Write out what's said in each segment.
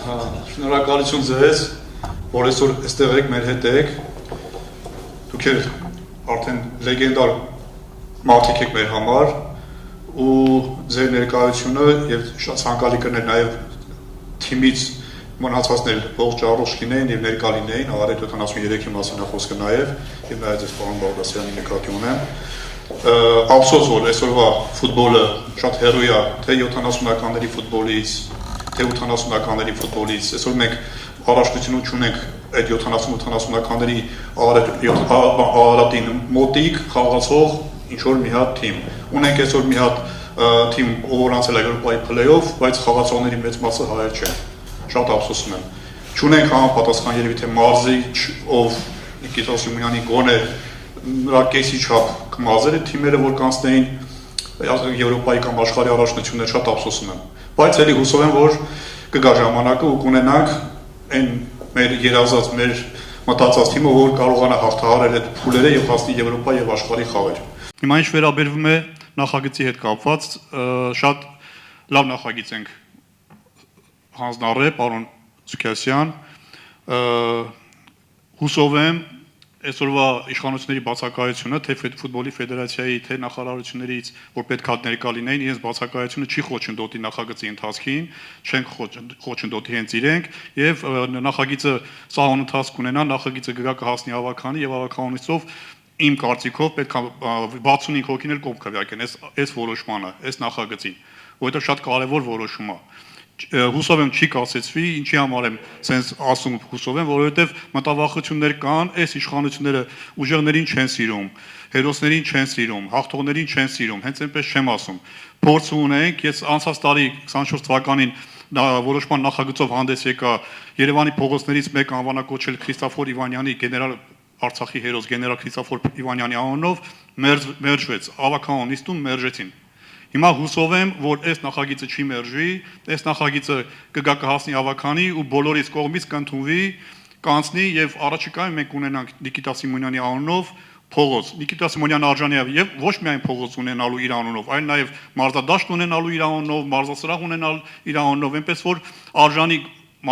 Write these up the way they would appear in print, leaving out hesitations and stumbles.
Շնորհակալություն ձեզ, որ այսօր այստեղ եք, մեր հետ եք։ Դուք արդեն լեգենդար մարդիկ եք մեր համար ու ձեր ներկայությունը եւ շատ ցանկալի կներ նաեւ թիմից մնացածներ ողջ առողջ լինեին եւ ներկա լինեին, Արետ 73-ի մասին է խոսքը նաեւ, եւ նաեւ ձեզ պարոն Բաղդասարյանի նկատի ունեմ։ Ափսոս որ այսօրվա ֆուտբոլը շատ հեռու է թե 70-ականների ֆուտբոլից, թե 80-ականների ֆուտբոլից, այսօր մենք առաջնություն չունենք այդ 70-80-ականների Արարատին մոտիկ խաղացող ինչ-որ մի հատ թիմ։ Ունենք այսօր մի հատ թիմ, ով անցել է Եվրոպայի փլեյոֆ, բայց խաղացողների մեծ մասը հայեր չեն։ Շատ ափսոսում եմ։ Չունենք համապատասխան երևի թե մարզիչ, ով Նիկիտա Սիմոնյանի գոնե նրա կեսի չափ կմազերը թիմերը, որ կանցնեին Եվրոպայի կամ աշխարհի առաջնություններ, շատ ափսոսում եմ։ Բայց էլի հուսով եմ, որ կգա ժամանակը ու կունենանք այն մեր երազած, մեր մտածած թիմը, որ կարողանա հաղթահարել այդ փուլերը եւ հասնի Եվրոպա եւ աշխարհի խաղեր։ Հիմա ինչ վերաբերվում է նախագծի հետ կապված, շատ լավ նախագիծ ենք հանձնառել պարոն Սուքասյան, հուսով եմ այսօրվա իշխանությունների բացակայությունը, թե ֆուտբոլի ֆեդերացիայի, թե նախարարություններից, որ պետք է ներկա լինեին, իրենց բացակայությունը չի խոչընդոտի նախագծի ընթացքին, չենք խոչընդոտի հենց իրենք, եւ նախագիծը սահուն ընթացք ունենա, նախագիծը գա կհասնի հավաքանի եւ հավաքանունիցով իմ կարծիքով պետք է 65 հոգին էլ կողմ քվեարկեն այս որոշմանը, այս նախագծին, որովհետեւ շատ կարեւոր որոշում է։ Հուսով եմ չի կասեցվի, ինչի համար եմ sense ասում հուսով եմ, որովհետև մտավախություններ կան, այս իշխանությունները ուժեղներին չեն սիրում, հերոսներին չեն սիրում, հաղթողներին չեն սիրում, հենց այնպես չեմ ասում։ Փորձ ունենք, ես անցած տարի 24 թվականին որոշման նախագծով հանդես եկա Երևանի փողոցներից մեկ անվանակոչել Քրիստոֆոր Իվանյանի գեներալ Արցախի հերոս գեներալ Քրիստոֆոր Իվանյանի անունով մերժվեց, ավականուն նիստում մերժեցին։ Հիմա հուսով եմ, որ այս նախագիծը չի մերժվի, այս նախագիծը կգա կհասնի հավաքանի ու բոլորիս կողմից կընդունվի, կանցնի եւ առաջիկայում մենք ունենանք Նիկիտա Սիմոնյանի անունով փողոց։ Նիկիտա Սիմոնյանը արժանի է եւ ոչ միայն փողոց ունենալու իր անունով, այլ նաեւ մարզադաշտ ունենալու իր անունով, մարզասրահ ունենալ իր անունով, այնպես որ արժանի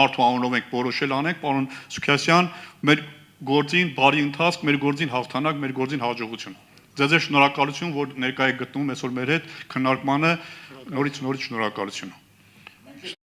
մարդու անունով ենք որոշել անենք, պարոն Սուքասյան, մեր գործին բարի ընթացք, մեր գործին հաղթանակ, մեր գործին հաջողություն։ Ձեզ շնորհակալություն, որ ներկա եք գտնում այսօր մեր հետ քննարկմանը, նորից շնորհակալություն։